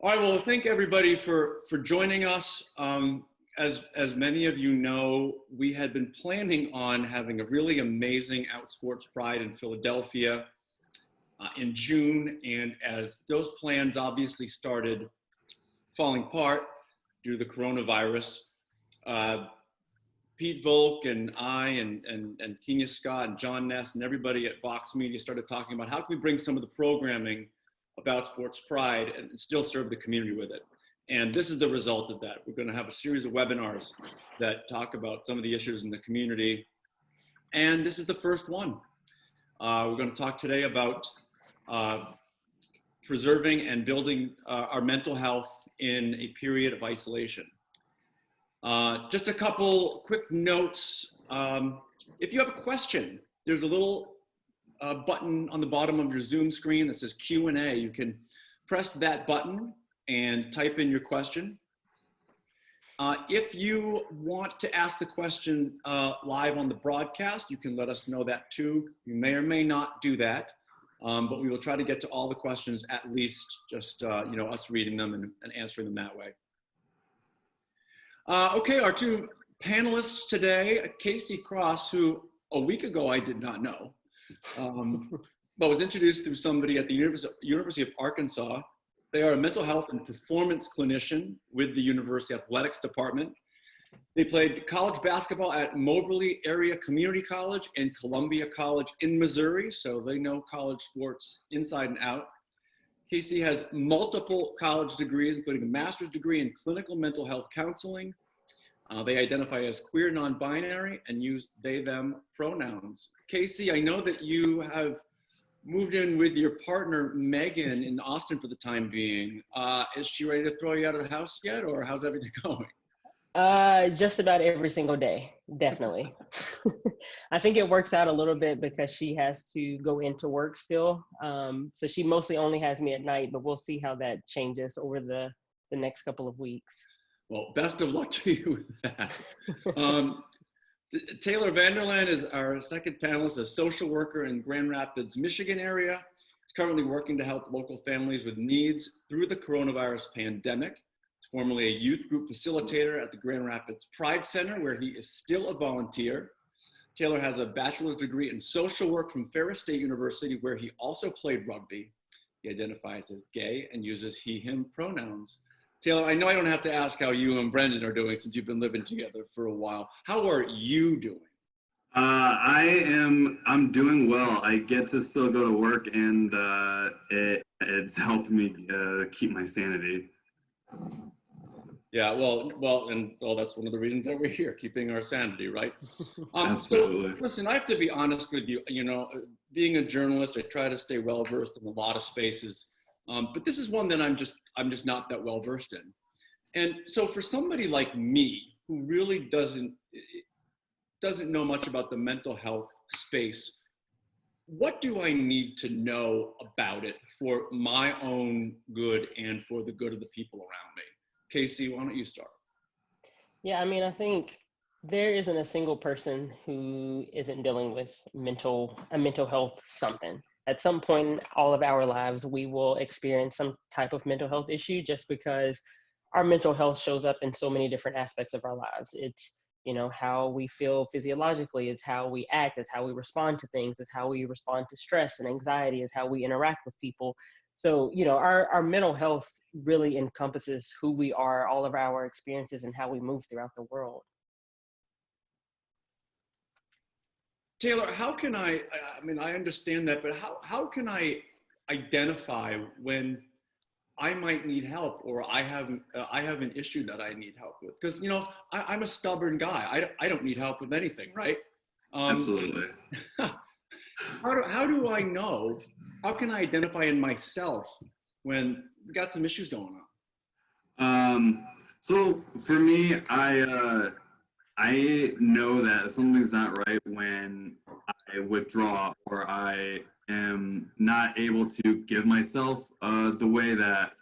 All right, well, thank everybody for joining us. As many of you know, we had been planning on having a really amazing Outsports Pride in Philadelphia in June, and as those plans obviously started falling apart due to the coronavirus, Pete Volk and I and Kenya Scott and John Ness and everybody at Vox Media started talking about how can we bring some of the programming of Outsports Pride and still serve the community with it. And this is the result of that. We're going to have a series of webinars that talk about some of the issues in the community. And this is the first one. We're going to talk today about preserving and building our mental health in a period of isolation. Just a couple quick notes. If you have a question, there's a little button on the bottom of your Zoom screen that says Q&A. You can press that button and type in your question. If you want to ask the question live on the broadcast, you can let us know that too. You may or may not do that, but we will try to get to all the questions, at least just us reading them and answering them that way. Okay, our two panelists today, Casey Cross, who a week ago I did not know, but was introduced through somebody at the University of Arkansas. They are a mental health and performance clinician with the University Athletics Department. They played college basketball at Moberly Area Community College and Columbia College in Missouri, so they know college sports inside and out. Casey has multiple college degrees, including a master's degree in clinical mental health counseling. They identify as queer, non-binary, and use they, them pronouns. Casey, I know that you have moved in with your partner, Megan, in Austin for the time being. Is she ready to throw you out of the house yet, or how's everything going? Just about every single day, definitely. I think it works out a little bit because she has to go into work still. So she mostly only has me at night, but we'll see how that changes over the next couple of weeks. Well, best of luck to you with that. Taylor Vanderlaan is our second panelist, a social worker in Grand Rapids, Michigan area. He's currently working to help local families with needs through the coronavirus pandemic. He's formerly a youth group facilitator at the Grand Rapids Pride Center, where he is still a volunteer. Taylor has a bachelor's degree in social work from Ferris State University, where he also played rugby. He identifies as gay and uses he, him pronouns. Taylor, I know I don't have to ask how you and Brendan are doing since you've been living together for a while. How are you doing? I'm doing well. I get to still go to work, and it's helped me keep my sanity. Yeah, well, that's one of the reasons that we're here, keeping our sanity, right? Absolutely. So, listen, I have to be honest with you. You know, being a journalist, I try to stay well versed in a lot of spaces, but this is one that I'm just not that well versed in. And so, for somebody like me who really doesn't know much about the mental health space, what do I need to know about it for my own good and for the good of the people around me? Casey, why don't you start? Yeah, I mean, I think there isn't a single person who isn't dealing with a mental health something. At some point in all of our lives, we will experience some type of mental health issue just because our mental health shows up in so many different aspects of our lives. It's, how we feel physiologically, it's how we act, it's how we respond to things, it's how we respond to stress and anxiety, it's how we interact with people. So, our mental health really encompasses who we are, all of our experiences, and how we move throughout the world. Taylor, how can I understand that, but how can I identify when I might need help or I have an issue that I need help with? Because, I'm a stubborn guy. I don't need help with anything, right? Absolutely. How do I know? How can I identify in myself when we got some issues going on? So for me, I know that something's not right when I withdraw or I am not able to give myself the way that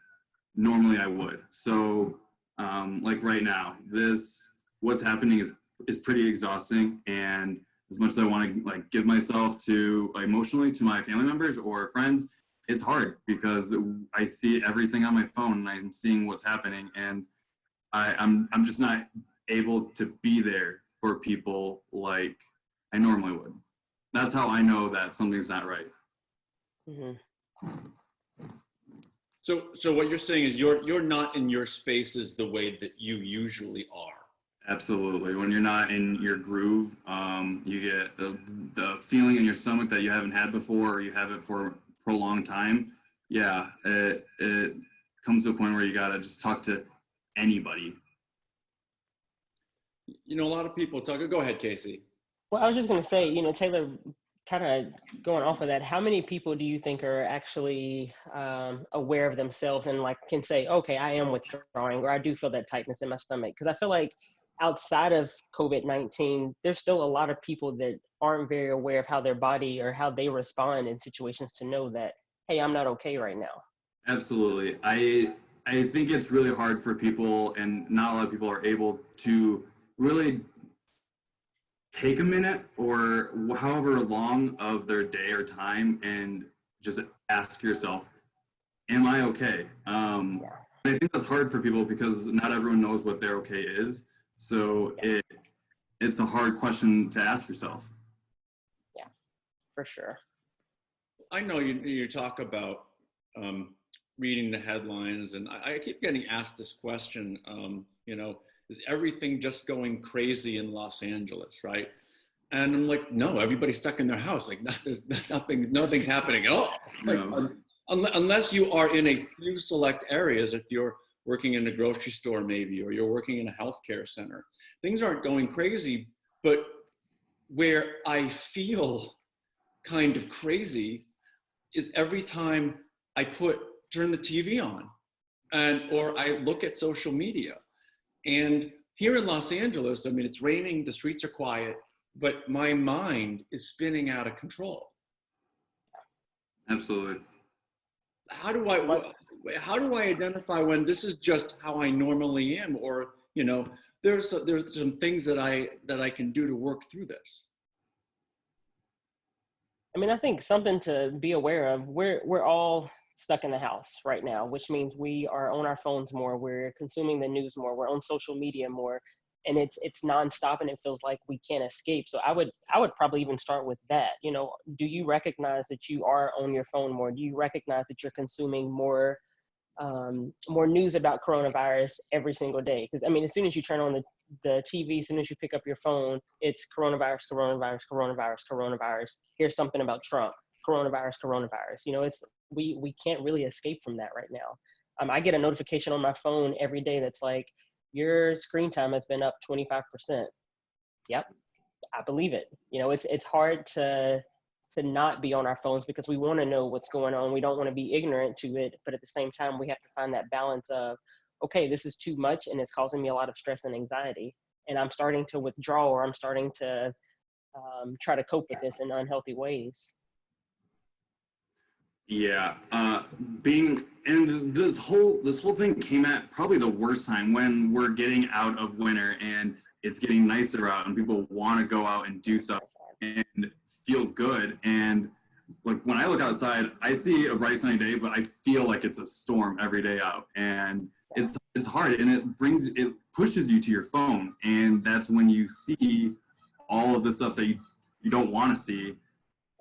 normally I would. So like right now, what's happening is pretty exhausting, and as much as I want to give myself to emotionally to my family members or friends, it's hard because I see everything on my phone and I'm seeing what's happening, and I'm just not able to be there for people like I normally would. That's how I know that something's not right. Mm-hmm. So what you're saying is you're not in your spaces the way that you usually are. Absolutely. When you're not in your groove, you get the feeling in your stomach that you haven't had before, or you have it for a prolonged time. Yeah, it comes to a point where you gotta just talk to anybody. You know, a lot of people talk. Go ahead, Casey. Well, I was just going to say, you know, Taylor, kind of going off of that, how many people do you think are actually aware of themselves and like can say, okay, I am withdrawing, or I do feel that tightness in my stomach? Because I feel like outside of COVID-19, there's still a lot of people that aren't very aware of how their body or how they respond in situations to know that, hey, I'm not okay right now. Absolutely. I think it's really hard for people, and not a lot of people are able to really take a minute or however long of their day or time and just ask yourself, am I okay? I think that's hard for people because not everyone knows what their okay is. So it's a hard question to ask yourself. Yeah, for sure. I know you talk about reading the headlines, and I keep getting asked this question, you know, is everything just going crazy in Los Angeles, right? And I'm like, no, everybody's stuck in their house. Like, there's nothing's happening at all. No. Like, unless you are in a few select areas, if you're working in a grocery store maybe, or you're working in a healthcare center, things aren't going crazy. But where I feel kind of crazy is every time I turn the TV on, or I look at social media. And here in Los Angeles, I mean, it's raining, the streets are quiet, but my mind is spinning out of control. Absolutely. How do I identify when this is just how I normally am, or, you know, there's some things that I can do to work through this? I mean, I think something to be aware of, we're all stuck in the house right now, which means we are on our phones more, we're consuming the news more, we're on social media more, and it's nonstop, and it feels like we can't escape. So I would probably even start with that. You know, do you recognize that you are on your phone more? Do you recognize that you're consuming more news about coronavirus every single day? Because I mean, as soon as you turn on the TV, as soon as you pick up your phone, it's coronavirus, coronavirus, coronavirus, coronavirus. Here's something about Trump, coronavirus, coronavirus. You know, it's we can't really escape from that right now. I get a notification on my phone every day that's like, your screen time has been up 25%. Yep, I believe it. You know, it's hard to not be on our phones because we want to know what's going on. We don't want to be ignorant to it, but at the same time, we have to find that balance of, okay, this is too much and it's causing me a lot of stress and anxiety, and I'm starting to withdraw, or I'm starting to try to cope with this in unhealthy ways. Yeah, and this whole thing came at probably the worst time when we're getting out of winter and it's getting nicer out and people want to go out and do stuff and feel good. And like when I look outside, I see a bright sunny day, but I feel like it's a storm every day out, and it's hard, and it pushes you to your phone, and that's when you see all of the stuff that you don't want to see,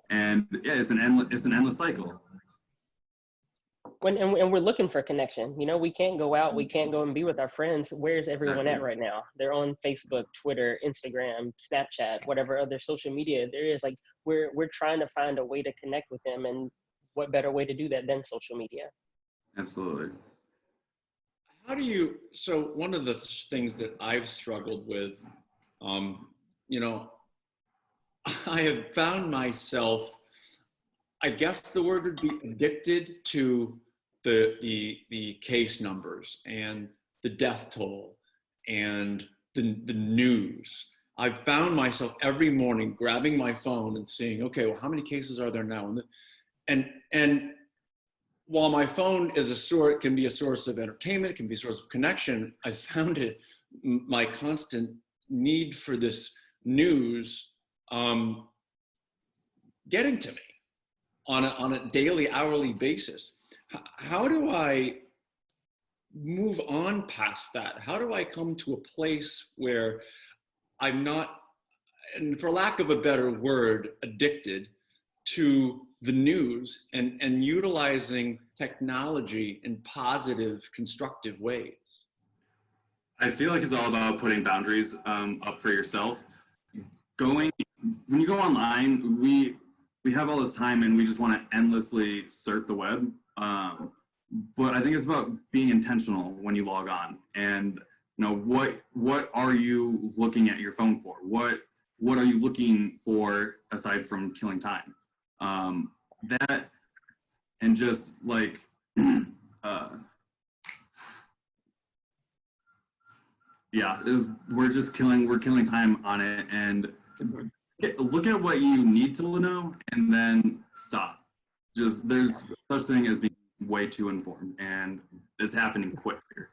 and yeah, it's an endless cycle. And we're looking for connection. You know, we can't go out, we can't go and be with our friends. Where's everyone at right now? They're on Facebook, Twitter, Instagram, Snapchat, whatever other social media there is. Like, we're trying to find a way to connect with them, and what better way to do that than social media? Absolutely. So one of the things that I've struggled with, you know, I have found myself, I guess the word would be addicted to the case numbers and the death toll and the news. I've found myself every morning grabbing my phone and seeing, okay, well, how many cases are there now? And while my phone is it can be a source of entertainment, it can be a source of connection, I found my constant need for this news getting to me. on a daily, hourly basis. How do I move on past that? How do I come to a place where I'm not, and for lack of a better word, addicted to the news and utilizing technology in positive, constructive ways? I feel like it's all about putting boundaries up for yourself. When you go online, we have all this time and we just want to endlessly surf the web. But I think it's about being intentional when you log on, and what are you looking at your phone for? What are you looking for aside from killing time? That, and just like we're killing time on it, and look at what you need to know and then stop. Just, there's such thing as being way too informed, and it's happening quick here.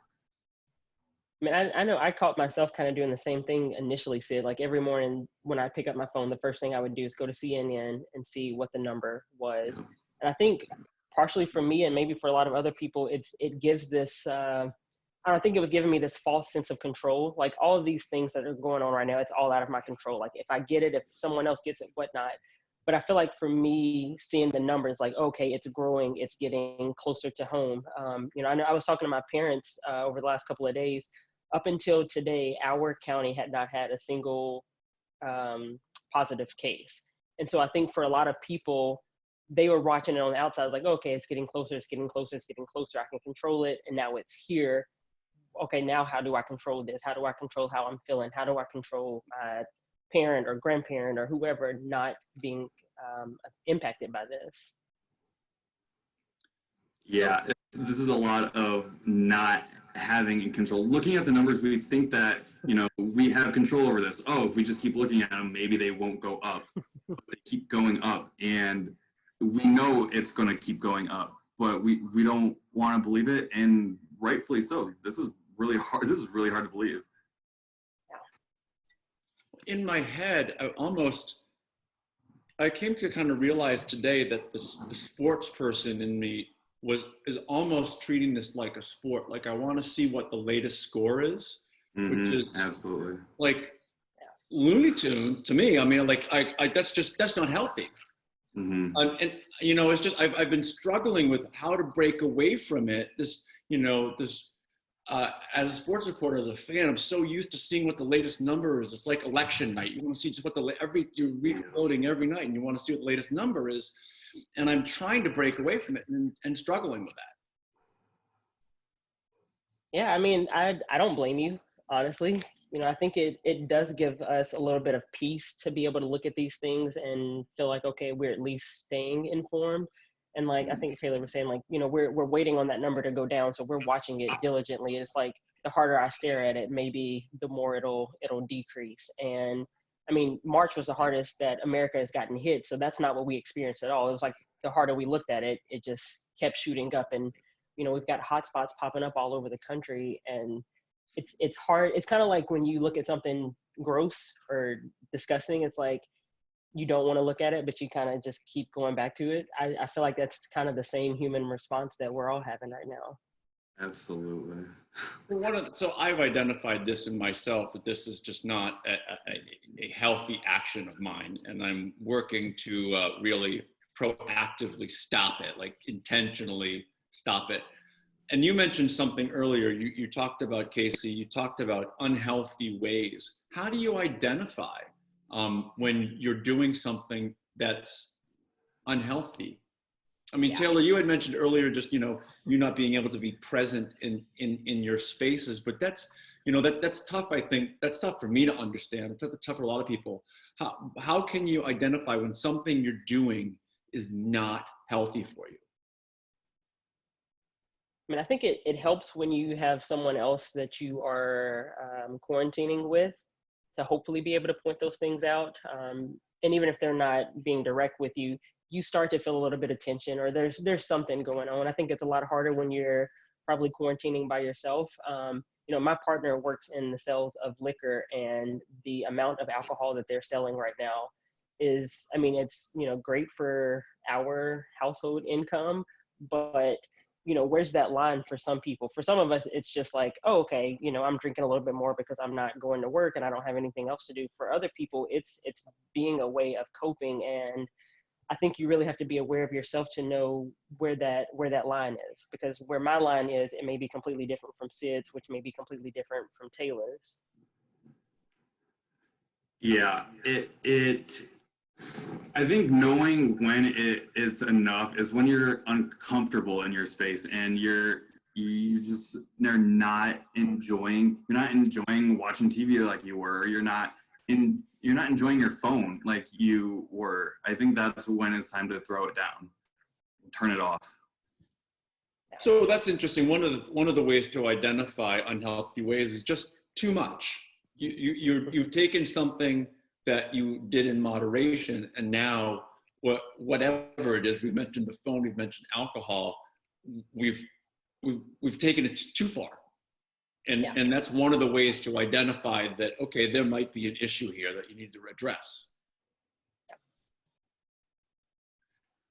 I mean, I know I caught myself kind of doing the same thing initially, Sid. Like every morning when I pick up my phone, the first thing I would do is go to CNN and see what the number was. And I think partially for me and maybe for a lot of other people, it gives this, I don't think it was giving me this false sense of control. Like all of these things that are going on right now, it's all out of my control. Like if I get it, if someone else gets it, whatnot. But I feel like for me, seeing the numbers, like, okay, it's growing, it's getting closer to home. I know I was talking to my parents over the last couple of days. Up until today, our county had not had a single positive case. And so I think for a lot of people, they were watching it on the outside, like, okay, it's getting closer, it's getting closer, it's getting closer. I can control it. And now it's here. Okay, now how do I control this? How do I control how I'm feeling? How do I control my parent or grandparent or whoever not being impacted by this? Yeah, this is a lot of not having in control. Looking at the numbers, we think that, we have control over this. Oh, if we just keep looking at them, maybe they won't go up. But they keep going up, and we know it's going to keep going up, but we don't want to believe it, and rightfully so. This is really hard. This is really hard to believe. In my head, I came to kind of realize today that the sports person in me is almost treating this like a sport. Like I want to see what the latest score is, which is absolutely like Looney Tunes to me. I mean, like that's not healthy. Mm-hmm. And it's just I've been struggling with how to break away from it. As a sports reporter, as a fan, I'm so used to seeing what the latest number is. It's like election night. You want to see just what you're voting every night, and you want to see what the latest number is. And I'm trying to break away from it and struggling with that. Yeah, I mean, I don't blame you, honestly. I think it does give us a little bit of peace to be able to look at these things and feel like, okay, we're at least staying informed. And like I think Taylor was saying, like, we're waiting on that number to go down, so we're watching it diligently. It's like the harder I stare at it, maybe the more it'll decrease. And I mean, March was the hardest that America has gotten hit, so that's not what we experienced at all. It was like the harder we looked at it, it just kept shooting up, and we've got hotspots popping up all over the country, and it's hard. It's kind of like when you look at something gross or disgusting, it's like you don't want to look at it, but you kind of just keep going back to it. I feel like that's kind of the same human response that we're all having right now. Absolutely. So I've identified this in myself, that this is just not a healthy action of mine. And I'm working to really proactively stop it, like intentionally stop it. And you mentioned something earlier. You talked about, Casey, you talked about unhealthy ways. How do you identify when you're doing something that's unhealthy? I mean, yeah. Taylor, you had mentioned earlier, just, you not being able to be present in your spaces, but that's tough. I think that's tough for me to understand. It's tough for a lot of people. How can you identify when something you're doing is not healthy for you? I mean, I think it helps when you have someone else that you are quarantining with to hopefully be able to point those things out. And even if they're not being direct with you, you start to feel a little bit of tension, or there's something going on. I think it's a lot harder when you're probably quarantining by yourself. My partner works in the sales of liquor, and the amount of alcohol that they're selling right now is, I mean, it's, you know, great for our household income, but you know, where's that line for some people? For some of us, it's just like, oh, okay, you know, I'm drinking a little bit more because I'm not going to work and I don't have anything else to do. For other people, it's being a way of coping. And I think you really have to be aware of yourself to know where that line is, because where my line is, it may be completely different from Sid's, which may be completely different from Taylor's. Yeah, I think knowing when it is enough is when you're uncomfortable in your space and you're not enjoying watching TV like you were, or you're not enjoying your phone like you were. I think that's when it's time to throw it down, turn it off. So that's interesting. One of the ways to identify unhealthy ways is just too much. You've taken something that you did in moderation, and now whatever it is, we've mentioned the phone, we've mentioned alcohol, we've taken it too far, and that's one of the ways to identify that, okay, there might be an issue here that you need to address.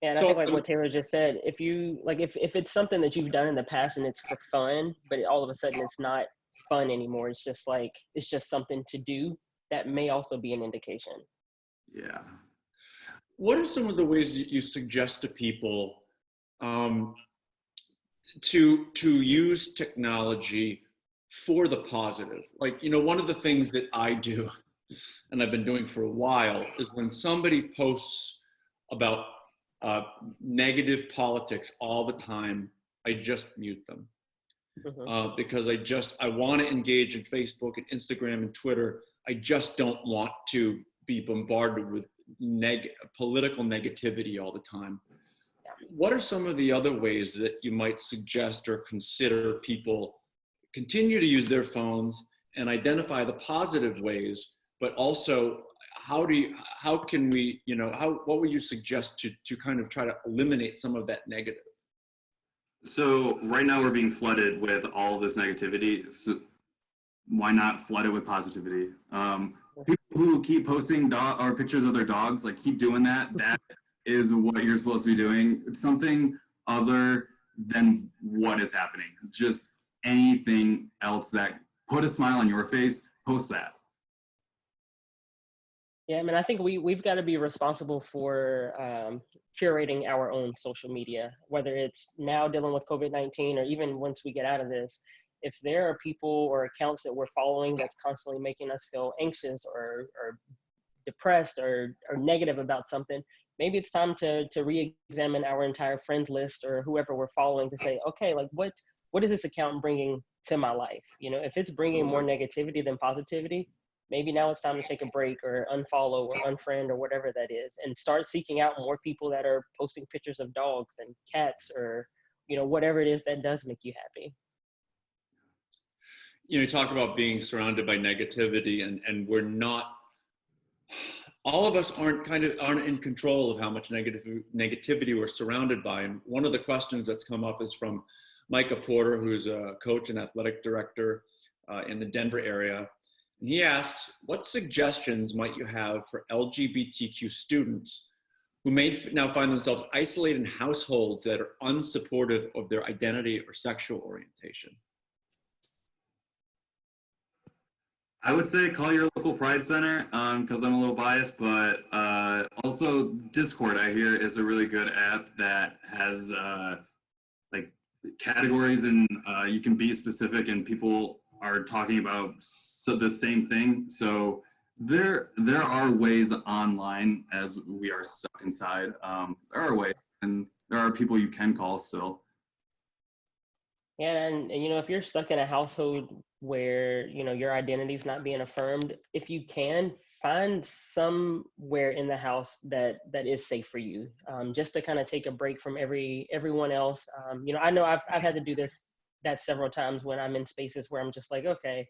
Yeah, and I think like what Taylor just said, if you like, if it's something that you've done in the past and it's for fun, but all of a sudden it's not fun anymore, it's just like, it's just something to do, that may also be an indication. Yeah. What are some of the ways that you suggest to people to use technology for the positive? Like, you know, one of the things that I do, and I've been doing for a while, is when somebody posts about negative politics all the time, I just mute them. Because I want to engage in Facebook and Instagram and Twitter. I just don't want to be bombarded with political negativity all the time. What are some of the other ways that you might suggest or consider people continue to use their phones and identify the positive ways, but also what would you suggest to kind of try to eliminate some of that negative? So right now we're being flooded with all of this negativity. So why not flood it with positivity? People who keep posting pictures of their dogs, like, keep doing that. That is what you're supposed to be doing. It's something other than what is happening. Just anything else that put a smile on your face, post that. Yeah, I mean, I think we've got to be responsible for curating our own social media, whether it's now dealing with COVID-19 or even once we get out of this. If there are people or accounts that we're following that's constantly making us feel anxious or depressed or negative about something, maybe it's time to re-examine our entire friends list or whoever we're following to say, okay, like what is this account bringing to my life? You know, if it's bringing more negativity than positivity, maybe now it's time to take a break or unfollow or unfriend or whatever that is, and start seeking out more people that are posting pictures of dogs and cats or, you know, whatever it is that does make you happy. You know, you talk about being surrounded by negativity, and we're not, all of us aren't in control of how much negativity we're surrounded by. And one of the questions that's come up is from Micah Porter, who's a coach and athletic director in the Denver area. And he asks, what suggestions might you have for LGBTQ students who may now find themselves isolated in households that are unsupportive of their identity or sexual orientation? I would say call your local Pride Center, because I'm a little biased, but also Discord, I hear, is a really good app that has like categories, and you can be specific, and people are talking about the same thing. So there are ways online, as we are stuck inside. There are ways, and there are people you can call still. Yeah, and you know, if you're stuck in a household where, you know, your identity is not being affirmed, if you can, find somewhere in the house that is safe for you, just to kind of take a break from everyone else. You know, I know I've had to do that several times when I'm in spaces where I'm just like, okay,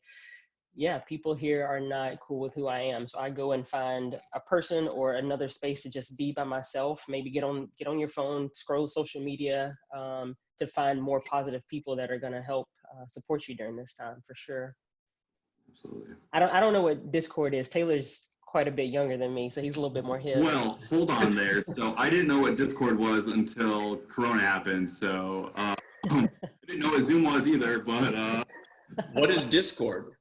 yeah, people here are not cool with who I am. So I go and find a person or another space to just be by myself, maybe get on your phone, scroll social media, to find more positive people that are going to help support you during this time, for sure. Absolutely. I don't know what Discord is. Taylor's quite a bit younger than me, so he's a little bit more hip. Well, hold on there. So I didn't know what Discord was until Corona happened. So I didn't know what Zoom was either. But What is Discord?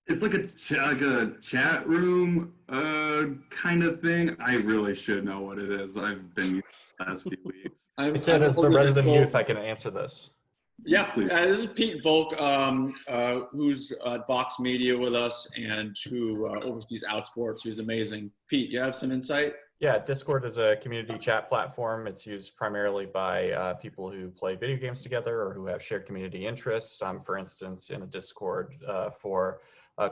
it's like a chat room kind of thing. I really should know what it is. I've been using it the last few weeks. I'm said as the over resident Volk. youth, I can answer this. Yeah, Please. this is Pete Volk, who's at Vox Media with us and who oversees Outsports, who's amazing. Pete, you have some insight? Yeah, Discord is a community chat platform. It's used primarily by people who play video games together or who have shared community interests. I'm, for instance, in a Discord for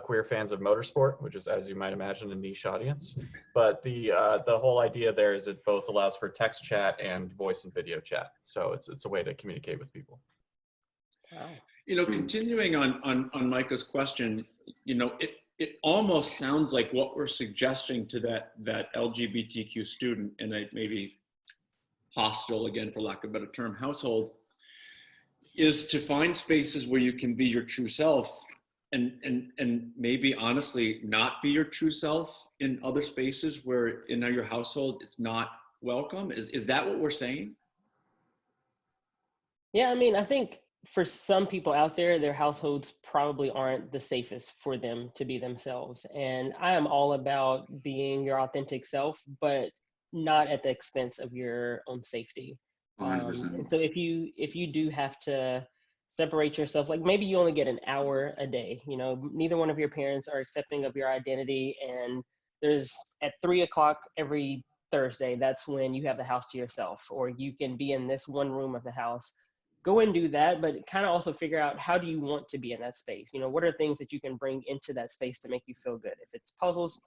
queer fans of motorsport, which is, as you might imagine, a niche audience. But the whole idea there is it both allows for text chat and voice and video chat. So it's a way to communicate with people. Wow. You know, continuing on Micah's question, you know, it almost sounds like what we're suggesting to that LGBTQ student in a maybe hostile, again, for lack of a better term, household, is to find spaces where you can be your true self and maybe honestly not be your true self in other spaces where in your household it's not welcome. Is that what we're saying? Yeah, I mean, I think for some people out there, their households probably aren't the safest for them to be themselves. And I am all about being your authentic self, but not at the expense of your own safety. 100%. And so if you do have to separate yourself, like maybe you only get an hour a day, you know, neither one of your parents are accepting of your identity, and there's at 3:00 every Thursday, that's when you have the house to yourself, or you can be in this one room of the house. Go and do that, but kind of also figure out, how do you want to be in that space? You know, what are things that you can bring into that space to make you feel good? If it's puzzles.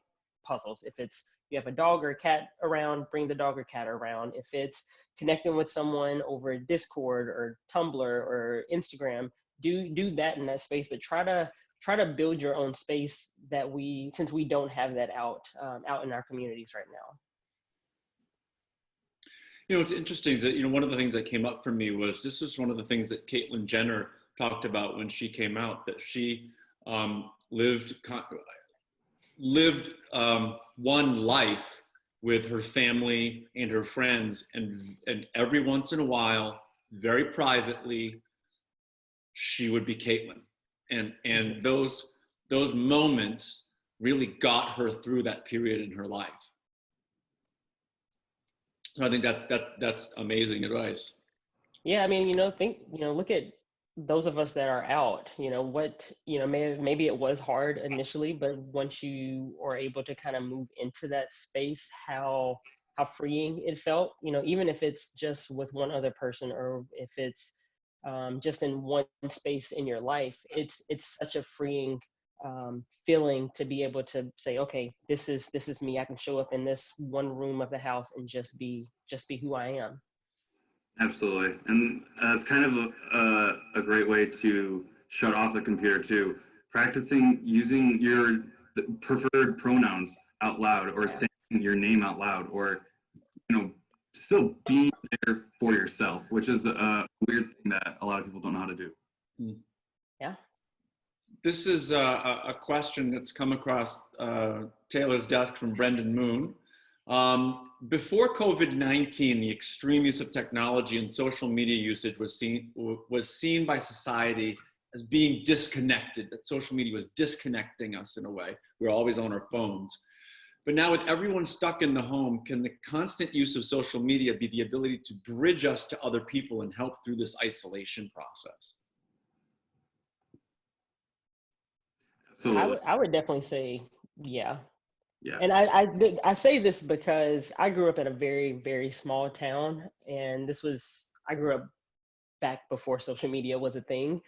If it's you have a dog or a cat around, bring the dog or cat around. If it's connecting with someone over Discord or Tumblr or Instagram, do that in that space, but try to build your own space that since we don't have that out in our communities right now. You know, it's interesting that, you know, one of the things that came up for me was, this is one of the things that Caitlyn Jenner talked about when she came out, that she lived one life with her family and her friends, and every once in a while, very privately, she would be Caitlyn, and those moments really got her through that period in her life. So I think that's amazing advice. Yeah, I mean, look at those of us that are out, maybe it was hard initially, but once you are able to kind of move into that space, how freeing it felt, even if it's just with one other person, or if it's just in one space in your life, it's such a freeing feeling to be able to say, okay, this is me. I can show up in this one room of the house and just be who I am. Absolutely. And it's kind of a great way to shut off the computer too. Practicing using your preferred pronouns out loud, or saying your name out loud, or, still being there for yourself, which is a weird thing that a lot of people don't know how to do. Yeah. This is a question that's come across Taylor's desk from Brendan Moon. Before COVID-19, the extreme use of technology and social media usage was seen by society as being disconnected, that social media was disconnecting us in a way. We're always on our phones. But now, with everyone stuck in the home, can the constant use of social media be the ability to bridge us to other people and help through this isolation process? Absolutely. I would definitely say, yeah. Yeah. And I say this because I grew up in a very, very small town, and I grew up back before social media was a thing,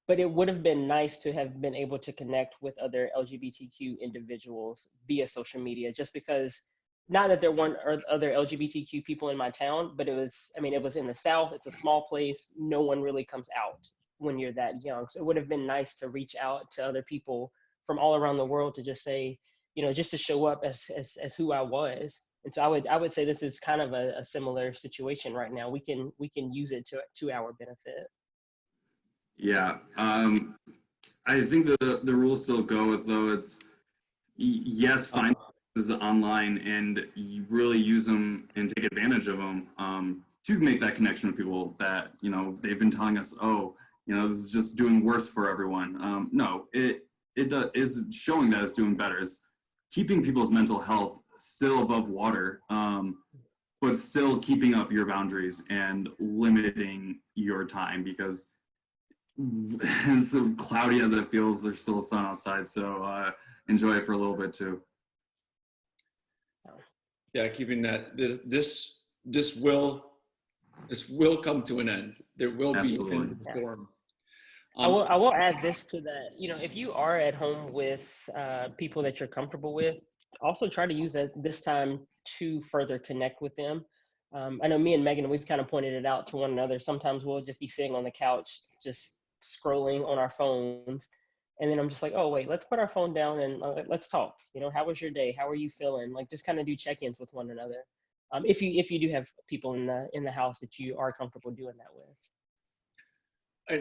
but it would have been nice to have been able to connect with other LGBTQ individuals via social media, just because, not that there weren't other LGBTQ people in my town, but it was in the South, it's a small place, no one really comes out when you're that young. So it would have been nice to reach out to other people from all around the world to just say, just to show up as who I was. And so I would say this is kind of a similar situation right now. We can use it to our benefit. Yeah. I think the rules still go with, though, it's Yes, find is online and you really use them and take advantage of them to make that connection with people that, you know, they've been telling us, oh, you know, this is just doing worse for everyone. No, it is showing that it's doing better. It's keeping people's mental health still above water, but still keeping up your boundaries and limiting your time, because as cloudy as it feels, there's still sun outside. So enjoy it for a little bit too. Yeah, keeping that, this will come to an end. There will be an end of the storm. I will add this to that. You know, if you are at home with people that you're comfortable with, also try to use this time to further connect with them. I know me and Megan, we've kind of pointed it out to one another. Sometimes we'll just be sitting on the couch, just scrolling on our phones. And then I'm just like, oh, wait, let's put our phone down and let's talk. You know, how was your day? How are you feeling? Like, just kind of do check-ins with one another. If you do have people in the house that you are comfortable doing that with.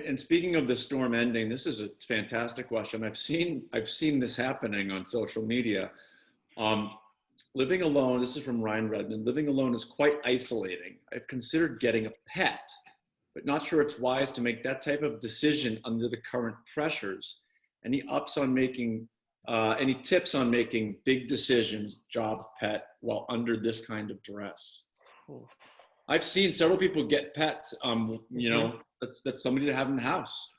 And speaking of the storm ending, this is a fantastic question. I've seen this happening on social media. Living alone, this is from Ryan Redmond, living alone is quite isolating. I've considered getting a pet, but not sure it's wise to make that type of decision under the current pressures. Any tips on making big decisions, jobs, pet, while under this kind of duress? I've seen several people get pets. You know, that's somebody to have in the house.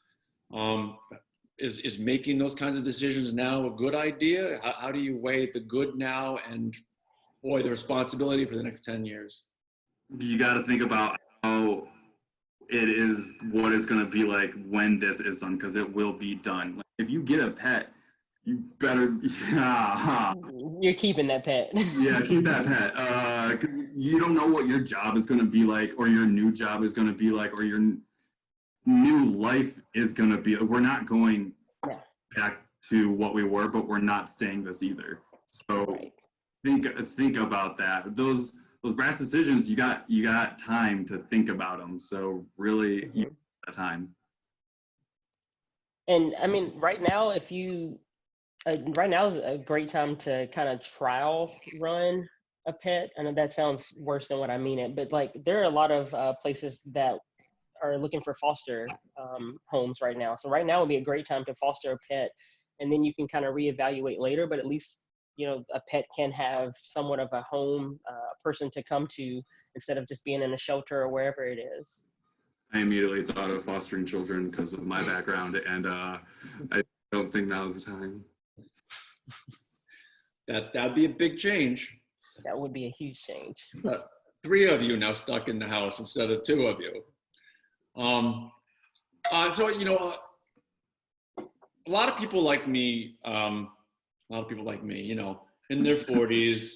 Is making those kinds of decisions now a good idea? How do you weigh the good now and, boy, the responsibility for the next 10 years? You got to think about how it is, what it's going to be like when this is done, because it will be done. Like, if you get a pet, you better, You're keeping that pet. Yeah, keep that pet. 'Cause you don't know what your job is going to be like, or your new job is going to be like, or your new life is going to be. We're not going back to what we were, but we're not staying this either. So think about that. Those brass decisions, you got time to think about them. So really, you got time. And I mean, right now, right now is a great time to kind of trial run a pet. I know that sounds worse than what I mean it, but like there are a lot of places that are looking for foster homes right now. So right now would be a great time to foster a pet, and then you can kind of reevaluate later, but at least, you know, a pet can have somewhat of a home, person to come to instead of just being in a shelter or wherever it is. I immediately thought of fostering children because of my background, and I don't think now is the time. That'd be a big change. That would be a huge change. 3 of you now stuck in the house instead of 2 of you. So, you know, a lot of people like me, you know, in their 40s,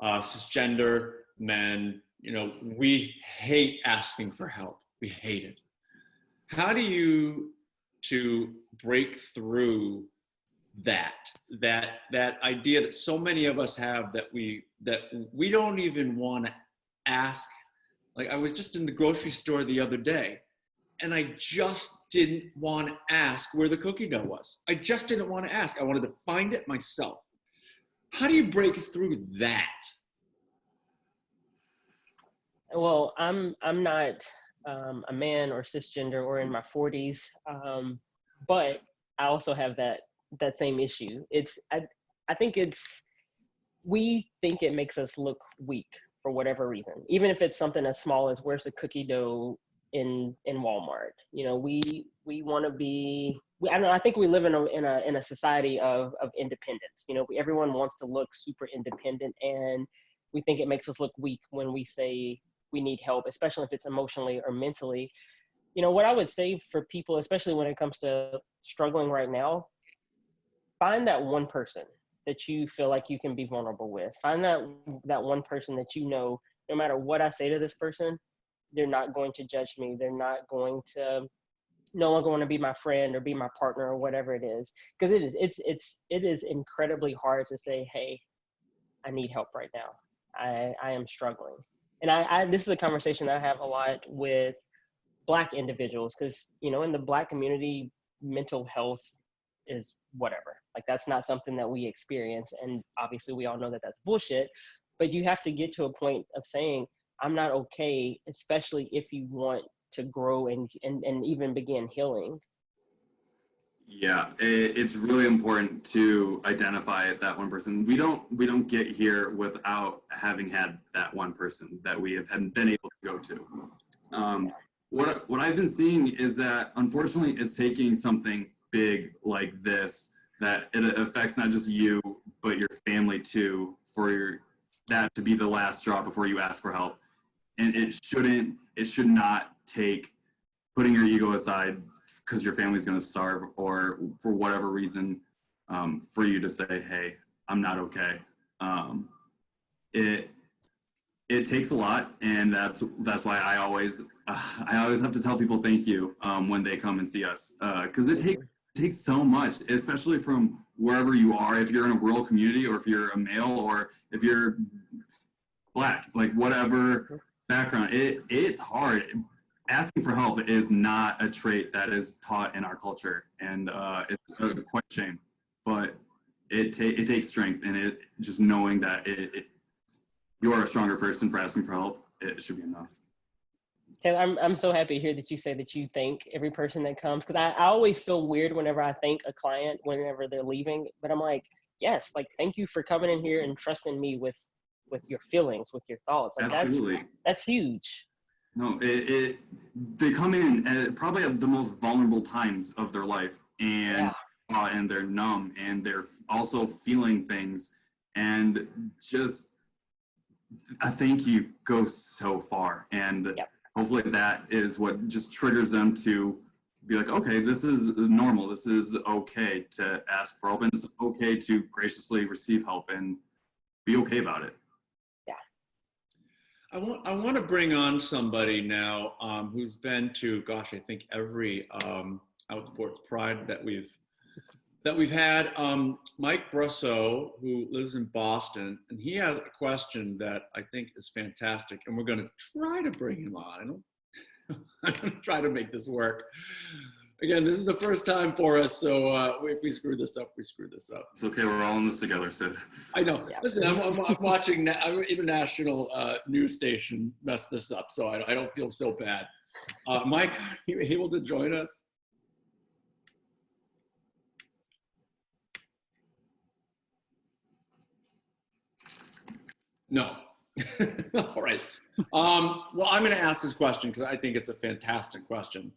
cisgender men, you know, we hate asking for help. We hate it. How do you to break through that idea that so many of us have that we don't even want to ask? Like, I was just in the grocery store the other day and I just didn't want to ask where the cookie dough was. I just didn't want to ask. I wanted to find it myself. How do you break through that? Well, I'm not a man or cisgender or in my 40s, but I also have that same issue. I think we think it makes us look weak for whatever reason, even if it's something as small as where's the cookie dough in Walmart. You know, we want to be. I don't know. I think we live in a society of independence. You know, everyone wants to look super independent, and we think it makes us look weak when we say we need help, especially if it's emotionally or mentally. You know, what I would say for people, especially when it comes to struggling right now, find that one person that you feel like you can be vulnerable with. Find that one person that you know, no matter what I say to this person, they're not going to judge me. They're not going to no longer want to be my friend or be my partner or whatever it is. Because it is incredibly hard to say, hey, I need help right now. I am struggling. And this is a conversation that I have a lot with Black individuals, because, you know, in the Black community, mental health is whatever. Like, that's not something that we experience. And obviously we all know that that's bullshit, but you have to get to a point of saying, I'm not okay, especially if you want to grow and even begin healing. Yeah, it's really important to identify that one person. We don't get here without having had that one person that we have been able to go to. What I've been seeing is that, unfortunately, it's taking something big like this, that it affects not just you but your family too, for that to be the last straw before you ask for help. And it should not take putting your ego aside because your family's going to starve, or for whatever reason, for you to say, hey, I'm not okay. It takes a lot, and that's why I always have to tell people thank you when they come and see us, because it takes so much, especially from wherever you are. If you're in a rural community, or if you're a male, or if you're Black, like whatever background, it's hard. Asking for help is not a trait that is taught in our culture, and it's quite a shame. But it takes strength, and it just knowing that you are a stronger person for asking for help. It should be enough. Taylor, I'm so happy to hear that you say that you thank every person that comes, because I always feel weird whenever I thank a client whenever they're leaving. But I'm like, yes, like, thank you for coming in here and trusting me with your feelings, with your thoughts. Like, Absolutely. That's huge. No, they come in probably at the most vulnerable times of their life, and they're numb, and they're also feeling things, and just a thank you goes so far, and hopefully that is what just triggers them to be like, okay, this is normal, this is okay to ask for help, and it's okay to graciously receive help and be okay about it. I want to bring on somebody now who's been to, gosh, I think every Outsports Pride that we've had. Mike Brusseau, who lives in Boston, and he has a question that I think is fantastic, and we're going to try to bring him on. I'm going to try to make this work. Again, this is the first time for us, so if we screw this up, we screw this up. It's okay, we're all in this together, Sid. I know. Yeah. Listen, I'm watching an international news station mess this up, so I don't feel so bad. Mike, are you able to join us? No. All right. Well, I'm going to ask this question because I think it's a fantastic question.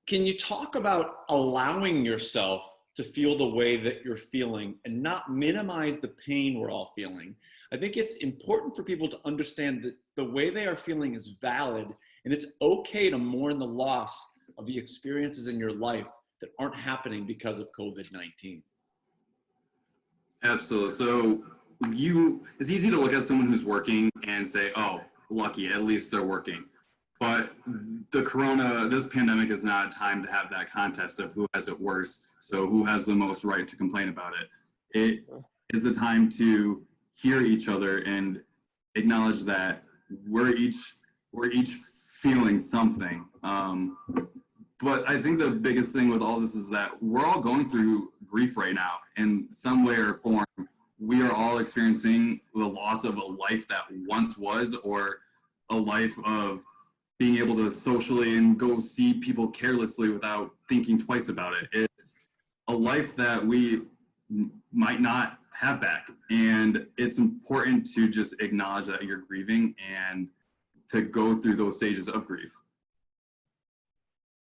Can you talk about allowing yourself to feel the way that you're feeling and not minimize the pain we're all feeling? I think it's important for people to understand that the way they are feeling is valid, and it's okay to mourn the loss of the experiences in your life that aren't happening because of COVID-19. Absolutely. So it's easy to look at someone who's working and say, oh, lucky, at least they're working. But this pandemic is not a time to have that contest of who has it worse. So who has the most right to complain about it? It is a time to hear each other and acknowledge that we're each feeling something. But I think the biggest thing with all this is that we're all going through grief right now in some way or form. We are all experiencing the loss of a life that once was, or a life of being able to socially and go see people carelessly without thinking twice about it. It's a life that we might not have back. And it's important to just acknowledge that you're grieving and to go through those stages of grief.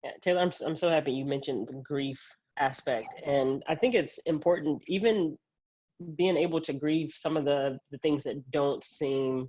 Yeah, Taylor, I'm so happy you mentioned the grief aspect. And I think it's important, even being able to grieve some of the things that don't seem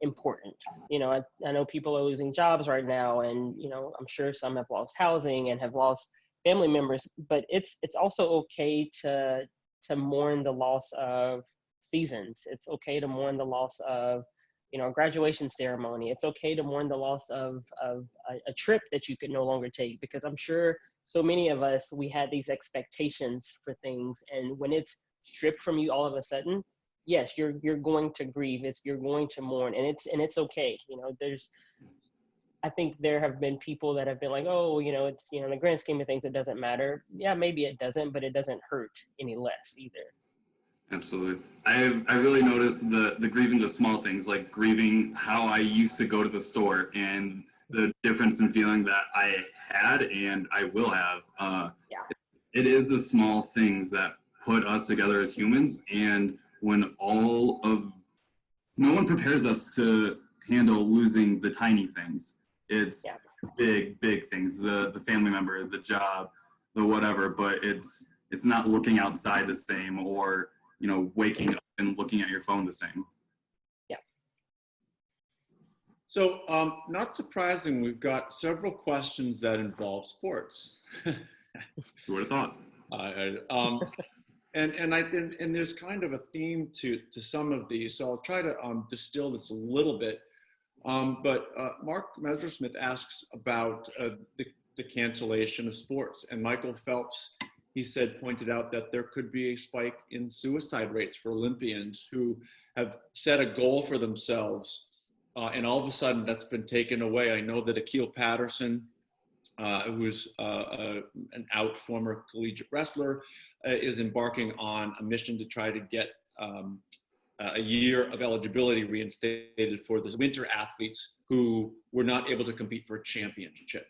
important. You know, I know people are losing jobs right now, and, you know, I'm sure some have lost housing and have lost family members, but it's also okay to mourn the loss of seasons. It's okay to mourn the loss of, you know, a graduation ceremony. It's okay to mourn the loss of a trip that you could no longer take, because I'm sure so many of us, we had these expectations for things, and when it's stripped from you all of a sudden, yes, you're going to grieve. You're going to mourn, and it's okay. You know, I think there have been people that have been like, oh, it's, in the grand scheme of things, it doesn't matter. Yeah, maybe it doesn't, but it doesn't hurt any less either. Absolutely. I really noticed the grieving the small things, like grieving how I used to go to the store and the difference in feeling that I had and I will have. Yeah. It is the small things that put us together as humans, and when no one prepares us to handle losing the tiny things. It's big things, the family member, the job, the whatever, but it's not looking outside the same, or waking up and looking at your phone the same. Yeah. So not surprising, we've got several questions that involve sports. Who would have thought? And there's kind of a theme to some of these, so I'll try to distill this a little bit. But Mark Messersmith asks about the cancellation of sports, and Michael Phelps, he pointed out that there could be a spike in suicide rates for Olympians who have set a goal for themselves, and all of a sudden that's been taken away. I know that Akil Patterson, who's an out former collegiate wrestler, is embarking on a mission to try to get a year of eligibility reinstated for the winter athletes who were not able to compete for a championship.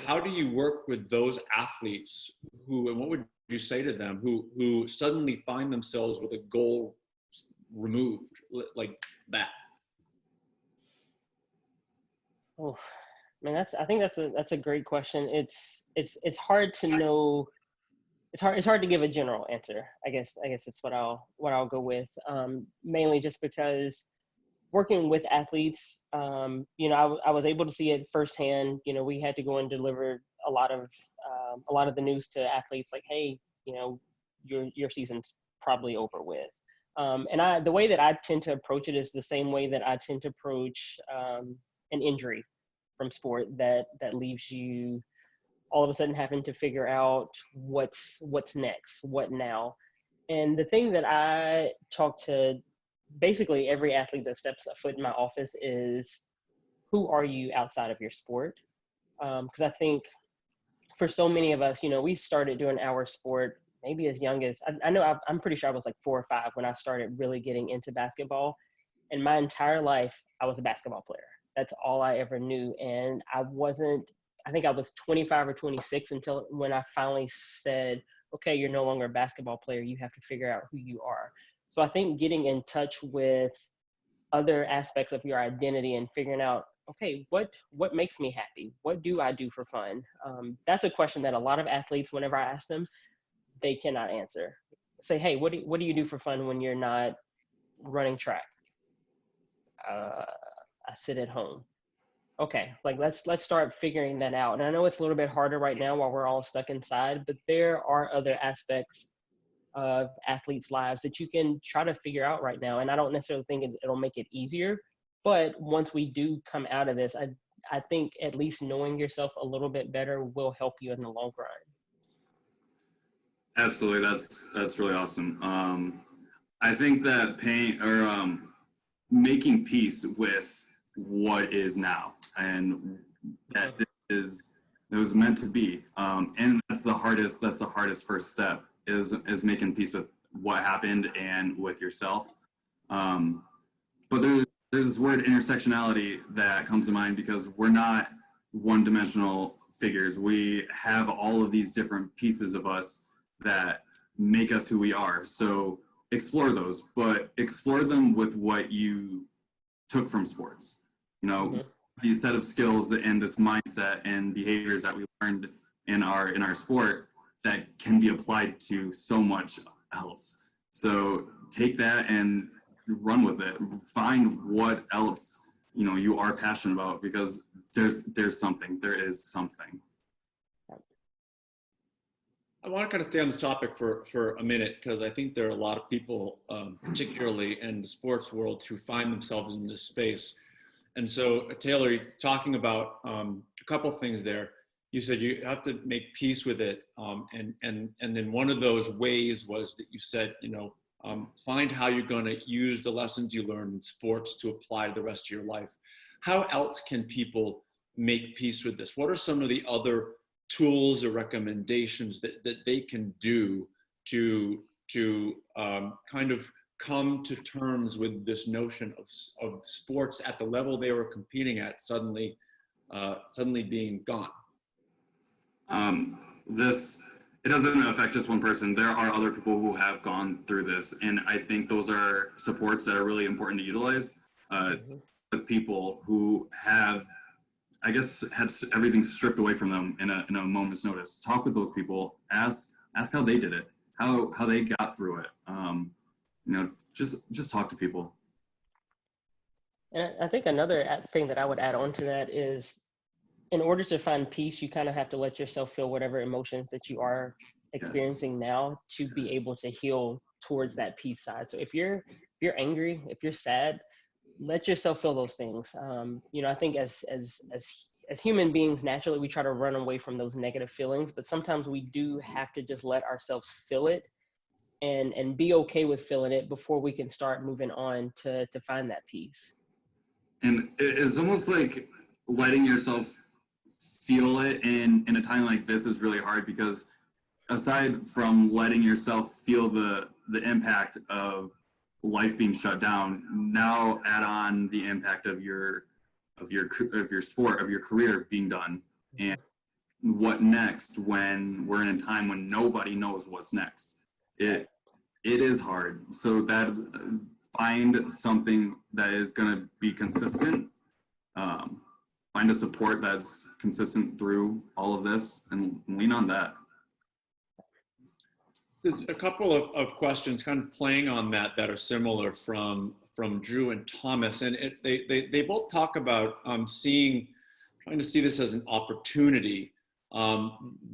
How do you work with those athletes and what would you say to them who suddenly find themselves with a goal removed like that? Oh, man, I think that's a great question. It's hard to know. It's hard to give a general answer. I guess it's what I'll go with. Mainly just because working with athletes, I was able to see it firsthand. We had to go and deliver a lot of the news to athletes, like, hey, your season's probably over with. And the way that I tend to approach it is the same way that I tend to approach an injury from sport that leaves you all of a sudden having to figure out what's next, what now. And the thing that I talk to basically every athlete that steps a foot in my office is, who are you outside of your sport? Because I think for so many of us, we started doing our sport maybe as young as, I'm pretty sure I was like 4 or 5 when I started really getting into basketball. And my entire life, I was a basketball player. That's all I ever knew. And I think I was 25 or 26 until when I finally said, okay, you're no longer a basketball player. You have to figure out who you are. So I think getting in touch with other aspects of your identity and figuring out, okay, what makes me happy? What do I do for fun? That's a question that a lot of athletes, whenever I ask them, they cannot answer. Say, hey, what do you do for fun when you're not running track? I sit at home. Okay, like let's start figuring that out. And I know it's a little bit harder right now while we're all stuck inside, but there are other aspects of athletes' lives that you can try to figure out right now. And I don't necessarily think it'll make it easier, but once we do come out of this, I think at least knowing yourself a little bit better will help you in the long run. Absolutely, that's really awesome. I think that making peace with what is now, and that it was meant to be, and that's the hardest first step is making peace with what happened and with yourself. But there's this word intersectionality that comes to mind, because we're not one-dimensional figures. We have all of these different pieces of us that make us who we are. So explore those, but explore them with what you took from sports. These set of skills and this mindset and behaviors that we learned in our sport that can be applied to so much else. So take that and run with it. Find what else you are passionate about, because there is something. I want to kind of stay on this topic for a minute, because I think there are a lot of people, particularly in the sports world, who find themselves in this space. And so, Taylor, you're talking about a couple things there. You said you have to make peace with it, and then one of those ways was that you said, find how you're going to use the lessons you learned in sports to apply to the rest of your life. How else can people make peace with this? What are some of the other tools or recommendations that they can do to kind of come to terms with this notion of sports at the level they were competing at suddenly being gone? It doesn't affect just one person. There are other people who have gone through this, and I think those are supports that are really important to utilize. With people who have, I guess, had everything stripped away from them in a moment's notice. Talk with those people. Ask how they did it, how they got through it. Just talk to people. And I think another thing that I would add on to that is, in order to find peace, you kind of have to let yourself feel whatever emotions that you are experiencing now to be able to heal towards that peace side. So if you're angry, if you're sad, let yourself feel those things. I think as human beings, naturally, we try to run away from those negative feelings, but sometimes we do have to just let ourselves feel it and be okay with feeling it before we can start moving on to find that peace. And it's almost like letting yourself feel it in a time like this is really hard, because aside from letting yourself feel the impact of life being shut down, now add on the impact of your sport, of your career being done, and what next when we're in a time when nobody knows what's next. It is hard. So that find something that is going to be consistent. Find a support that's consistent through all of this and lean on that. There's a couple of questions kind of playing on that are similar from Drew and Thomas, and they both talk about trying to see this as an opportunity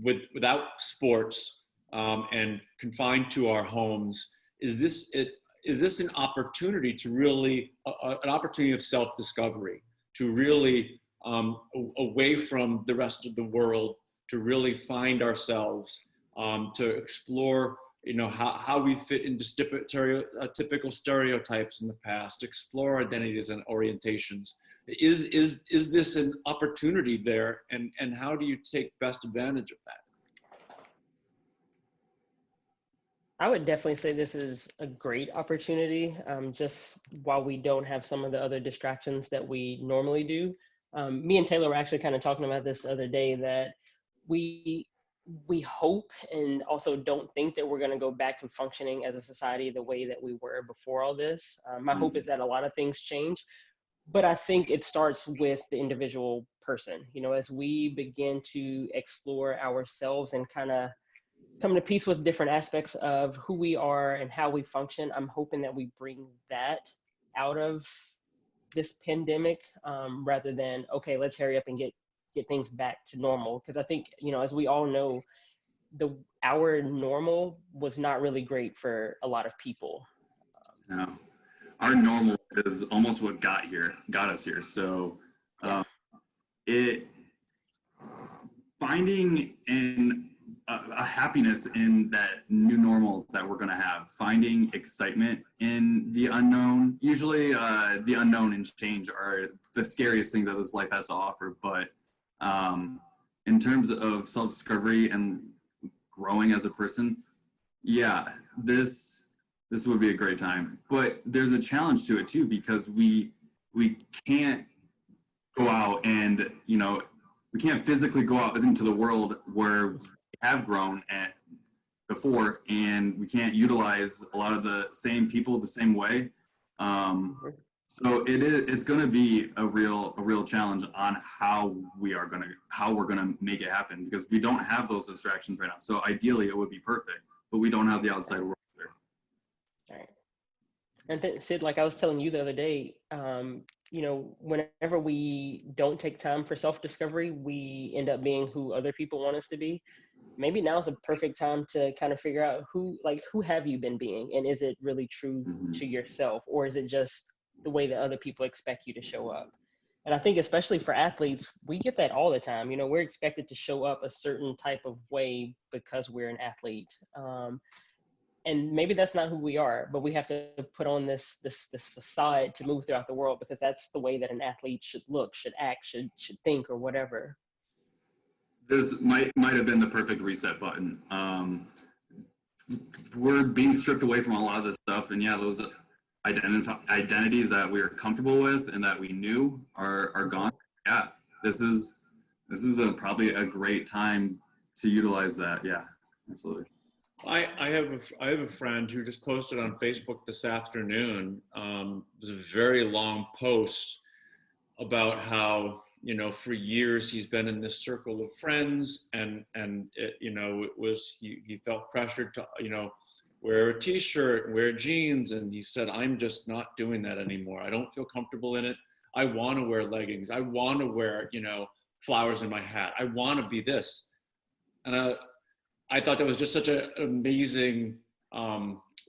without sports and confined to our homes. Is this an opportunity to really an opportunity of self-discovery, to really away from the rest of the world, to really find ourselves, to explore, how we fit into typical stereotypes in the past, explore identities and orientations. Is this an opportunity there, and how do you take best advantage of that? I would definitely say this is a great opportunity, just while we don't have some of the other distractions that we normally do. Me and Taylor were actually kind of talking about this the other day, that we hope and also don't think that we're going to go back to functioning as a society the way that we were before all this. My hope is that a lot of things change, but I think it starts with the individual person. As we begin to explore ourselves and kind of come to peace with different aspects of who we are and how we function, I'm hoping that we bring that out of this pandemic, rather than, okay, let's hurry up and get things back to normal. Because I think, as we all know, our normal was not really great for a lot of people. No, our normal is almost what got us here. So finding a happiness in that new normal that we're going to have, finding excitement in the unknown. Usually the unknown and change are the scariest thing that this life has to offer. But in terms of self-discovery and growing as a person, this would be a great time. But there's a challenge to it too, because we can't go out and, we can't physically go out into the world where we have grown before, and we can't utilize a lot of the same people the same way. So it's going to be a real challenge on how we're going to make it happen, because we don't have those distractions right now. So ideally it would be perfect, but we don't have the outside world there. All right. And Sid, like I was telling you the other day, whenever we don't take time for self-discovery, we end up being who other people want us to be. Maybe now is a perfect time to kind of figure out who have you been being, and is it really true to yourself, or is it just the way that other people expect you to show up? And I think especially for athletes, we get that all the time. We're expected to show up a certain type of way because we're an athlete. and maybe that's not who we are, but we have to put on this facade to move throughout the world, because that's the way that an athlete should look, should act, should think, or whatever. This might have been the perfect reset button. We're being stripped away from a lot of this stuff, and yeah, those identities that we were comfortable with and that we knew are gone. Yeah, this is probably a great time to utilize that. Yeah, absolutely. I have a friend who just posted on Facebook this afternoon. It was a very long post about how, you know, for years he's been in this circle of friends, and it, you know, it was he felt pressured to, you know, wear a t-shirt and wear jeans, and he said, I'm just not doing that anymore. I don't feel comfortable in it. I want to wear leggings. I want to wear, you know, flowers in my hat. I want to be this. And I thought that was just such an amazing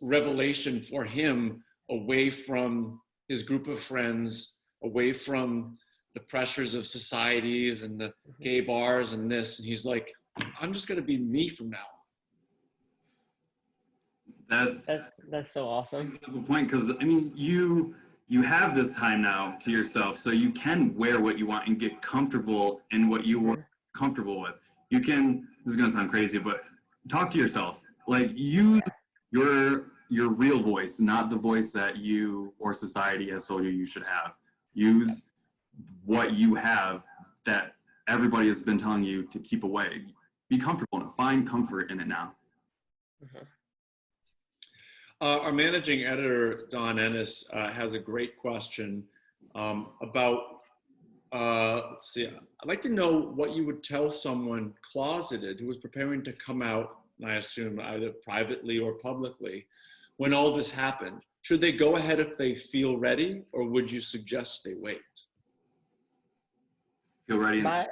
revelation for him, away from his group of friends, away from the pressures of societies and the gay bars and this. And he's like, I'm just going to be me from now. That's so awesome. That's a good point, because I mean, you have this time now to yourself, so you can wear what you want and get comfortable in what you were comfortable with. You can, this is going to sound crazy, but talk to yourself. Like, use your real voice, not the voice that you or society has told you should have. Use what you have that everybody has been telling you to keep away. Be comfortable in it. Find comfort in it now. Mm-hmm. Our managing editor, Don Ennis, has a great question about, let's see, I'd like to know what you would tell someone closeted who was preparing to come out, I assume either privately or publicly, when all this happened. Should they go ahead if they feel ready, or would you suggest they wait? Feel ready? I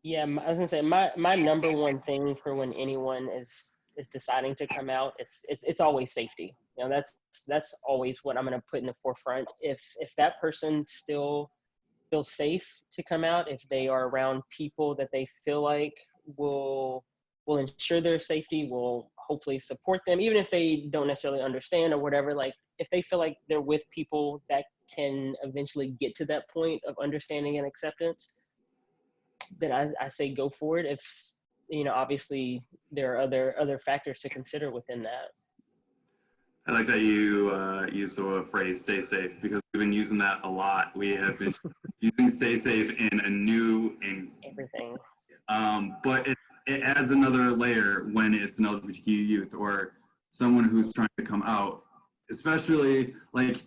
was gonna say, my number one thing for when anyone is deciding to come out, it's always safety. You know, that's always what I'm gonna put in the forefront. If that person still feels safe to come out, if they are around people that they feel like will ensure their safety, will hopefully support them, even if they don't necessarily understand or whatever, like if they feel like they're with people that can eventually get to that point of understanding and acceptance, then I say go for it. If, you know, obviously there are other factors to consider within that. I like that you use the phrase "stay safe," because we've been using that a lot. We have been using "stay safe" in a new and everything. But it adds another layer when it's an LGBTQ youth or someone who's trying to come out. Especially, like,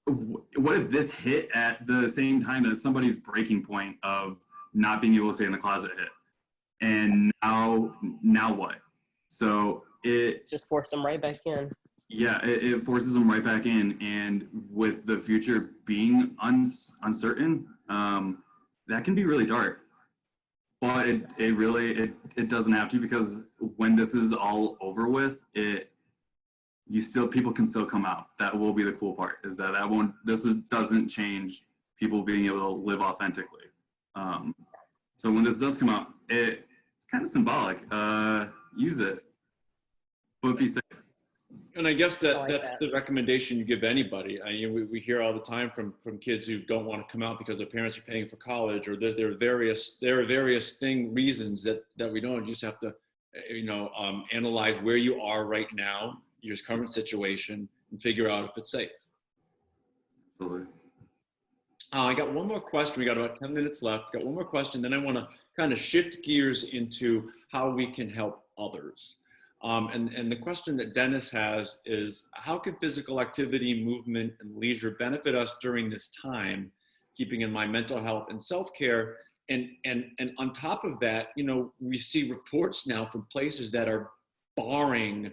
what if this hit at the same time as somebody's breaking point of not being able to stay in the closet hit? And now what? So it just forced them right back in. Yeah, it forces them right back in, and with the future being uncertain, that can be really dark. But it doesn't have to, because when this is all over with, people can still come out. That will be the cool part, is that doesn't change people being able to live authentically. So when this does come out, it's kind of symbolic. Use it, but be safe. And I guess that's the recommendation you give anybody. We hear all the time from kids who don't want to come out because their parents are paying for college, or there are various reasons that we don't. You just have to, analyze where you are right now, your current situation, and figure out if it's safe. Absolutely. I got one more question. We got about 10 minutes left. Got one more question. Then I want to kind of shift gears into how we can help others. And the question that Dennis has is, how can physical activity, movement, and leisure benefit us during this time, keeping in mind mental health and self-care? And on top of that, we see reports now from places that are barring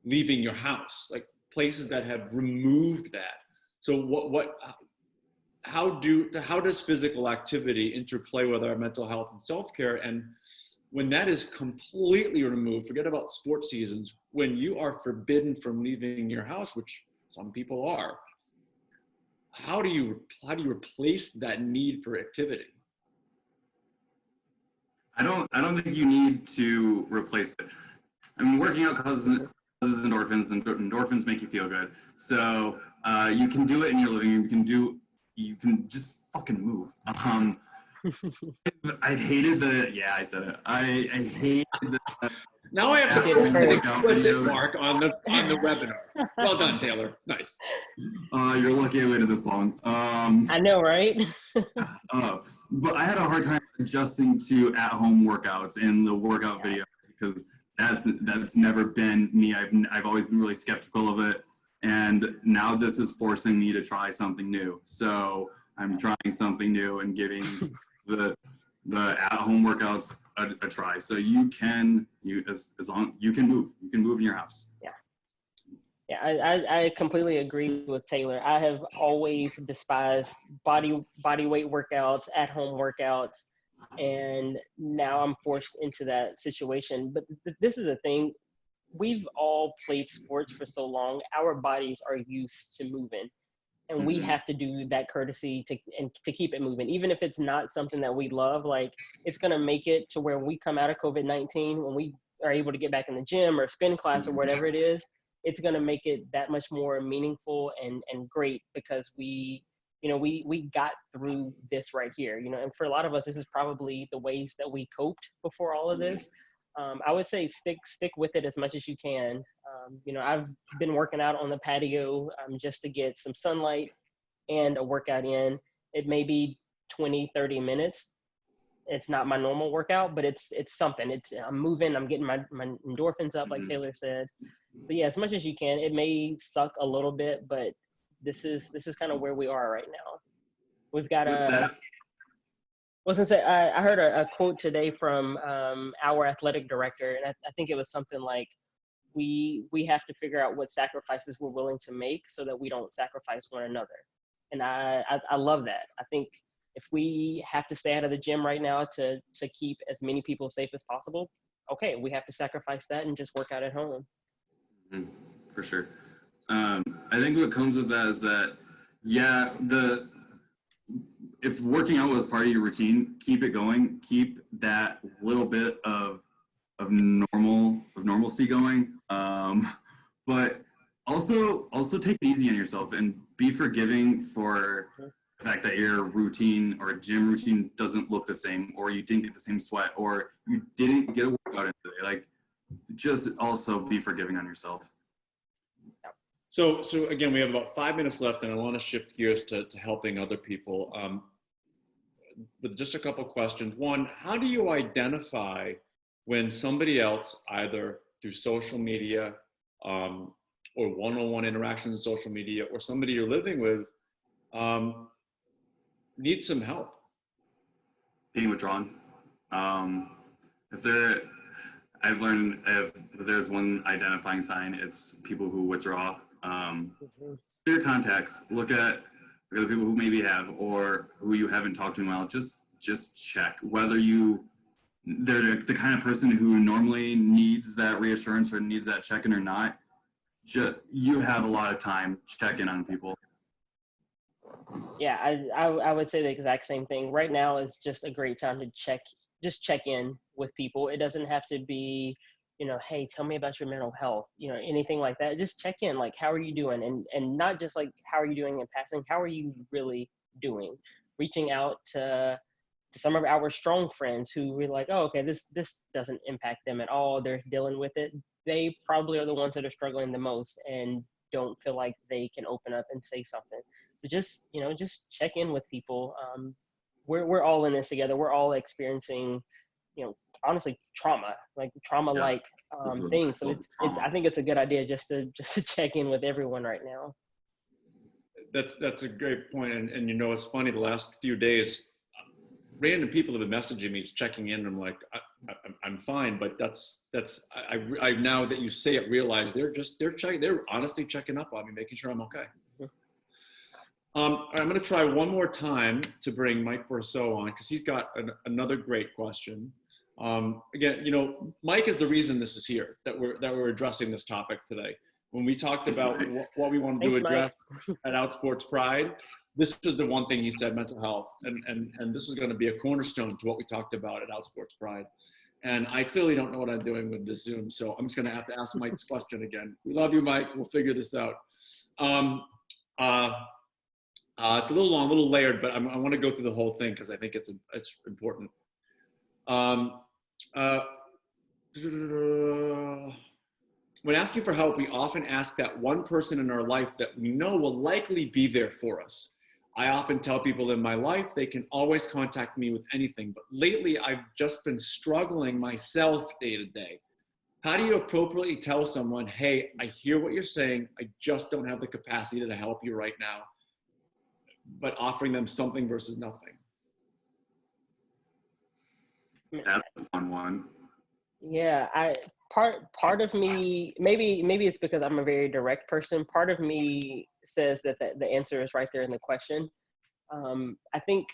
leaving your house, like places that have removed that. So how does physical activity interplay with our mental health and self-care? And when that is completely removed, forget about sports seasons, when you are forbidden from leaving your house, which some people are, how do you replace that need for activity? I don't think you need to replace it. I mean, working out causes causes endorphins, and endorphins make you feel good. So you can do it in your living room. You can just fucking move. I hated I said it. I hated the Now I have to put an explicit mark on the webinar. Well done, Taylor. Nice. You're lucky I waited this long. I know, right? But I had a hard time adjusting to at-home workouts and the workout videos because that's never been me. I've always been really skeptical of it, and now this is forcing me to try something new. So I'm trying something new and giving the at-home workouts a try. So you can move. You can move in your house. Yeah, I completely agree with Taylor. I have always despised body weight workouts, at-home workouts, and now I'm forced into that situation. But this is the thing. We've all played sports for so long. Our bodies are used to moving. And we have to do that courtesy to keep it moving. Even if it's not something that we love, like it's gonna make it to where when we come out of COVID-19, when we are able to get back in the gym or spin class or whatever it is, it's gonna make it that much more meaningful and great because we got through this right here, and for a lot of us, this is probably the ways that we coped before all of this. I would say stick with it as much as you can. I've been working out on the patio just to get some sunlight and a workout in. It may be 20, 30 minutes. It's not my normal workout, but it's something. I'm moving, I'm getting my endorphins up, like Taylor said. But yeah, as much as you can. It may suck a little bit, but this is kind of where we are right now. We've got I heard a quote today from our athletic director, and I think it was something like, we have to figure out what sacrifices we're willing to make so that we don't sacrifice one another. And I love that. I think if we have to stay out of the gym right now to keep as many people safe as possible, okay, we have to sacrifice that and just work out at home. For sure. I think what comes with that is that, if working out was part of your routine, keep it going. Keep that little bit of normalcy going. But also take it easy on yourself and be forgiving for the fact that your routine or gym routine doesn't look the same, or you didn't get the same sweat, or you didn't get a workout in today. Like, just also be forgiving on yourself. So again, we have about 5 minutes left, and I want to shift gears to helping other people. With just a couple questions. One, how do you identify when somebody else, either through social media or one-on-one interactions in social media, or somebody you're living with, needs some help? Being withdrawn. I've learned if there's one identifying sign, it's people who withdraw. Your contacts, look at the people who maybe have or who you haven't talked to in a while. Just check whether they're the kind of person who normally needs that reassurance or needs that check-in or not. You have a lot of time. Check in on people. Yeah, I would say the exact same thing. Right now is just a great time to check in with people. It doesn't have to be, hey, tell me about your mental health, anything like that. Just check in, like, how are you doing? And not just like, how are you doing in passing? How are you really doing? Reaching out to some of our strong friends who we're like, oh, okay, this doesn't impact them at all. They're dealing with it. They probably are the ones that are struggling the most and don't feel like they can open up and say something. So just check in with people. We're all in this together. We're all experiencing, honestly, trauma things. So I think it's a good idea just to check in with everyone right now. That's a great point. And it's funny, the last few days, random people have been messaging me, checking in. And I'm like, I'm fine, but I now that you say it, realize they're honestly checking up on me, making sure I'm okay. I'm going to try one more time to bring Mike Bourseau on, because he's got another great question. Again, Mike is the reason this is here, that we're addressing this topic today. When we talked about what we wanted to address at Outsports Pride, this was the one thing he said: mental health, and this was going to be a cornerstone to what we talked about at Outsports Pride. And I clearly don't know what I'm doing with this Zoom, so I'm just going to have to ask Mike's question again. We love you, Mike. We'll figure this out. It's a little long, a little layered, but I want to go through the whole thing because I think it's important. When asking for help, we often ask that one person in our life that we know will likely be there for us. I often tell people in my life they can always contact me with anything, but lately I've just been struggling myself day to day. How do you appropriately tell someone, hey, I hear what you're saying, I just don't have the capacity to help you right now, but offering them something versus nothing? That's a fun one. Yeah, part of me, maybe it's because I'm a very direct person. Part of me says that the answer is right there in the question. I think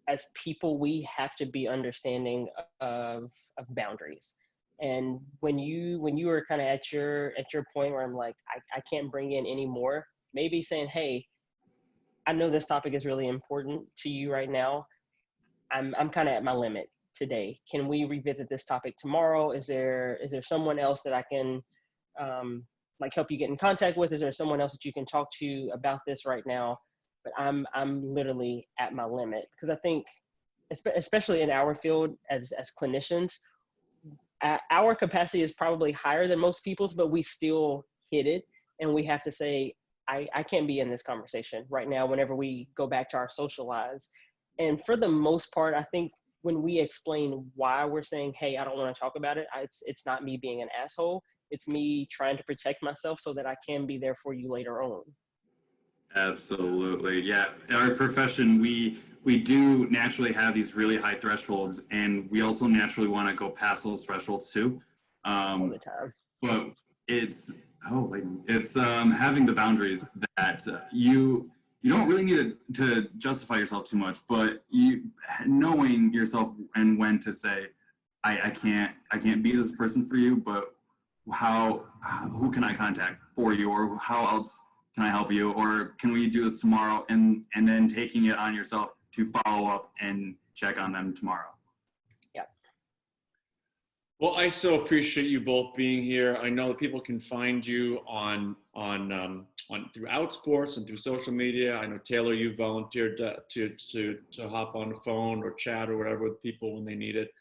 as people, we have to be understanding of boundaries. And when you are kind of at your point where I'm like, I can't bring in any more, maybe saying, hey, I know this topic is really important to you right now. I'm kind of at my limit today. Can we revisit this topic tomorrow? Is there someone else that I can like help you get in contact with? Is there someone else that you can talk to about this right now? But I'm literally at my limit, because I think, especially in our field as clinicians, our capacity is probably higher than most people's, but we still hit it, and we have to say, I can't be in this conversation right now whenever we go back to our social lives. And for the most part, I think when we explain why we're saying, hey, I don't want to talk about it, it's not me being an asshole. It's me trying to protect myself so that I can be there for you later on. Absolutely. Yeah. In our profession, we do naturally have these really high thresholds, and we also naturally want to go past those thresholds too. All the time. But it's having the boundaries that you don't really need to justify yourself too much, but you knowing yourself and when to say, I can't be this person for you, but who can I contact for you, or how else can I help you, or can we do this tomorrow, and then taking it on yourself to follow up and check on them tomorrow. Yeah. Well, I so appreciate you both being here. I know that people can find you on through Outsports and through social media. I know, Taylor, you volunteered to hop on the phone or chat or whatever with people when they need it.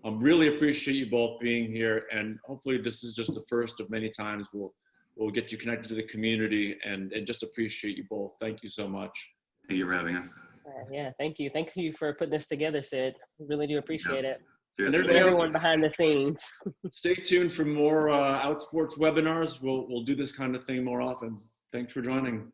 Really appreciate you both being here, and hopefully this is just the first of many times we'll get you connected to the community, and just appreciate you both. Thank you so much. Thank you for having us. Yeah, thank you. Thank you for putting this together, Sid. Really do appreciate it. Seriously. And everyone behind the scenes. Stay tuned for more Outsports webinars. We'll do this kind of thing more often. Thanks for joining.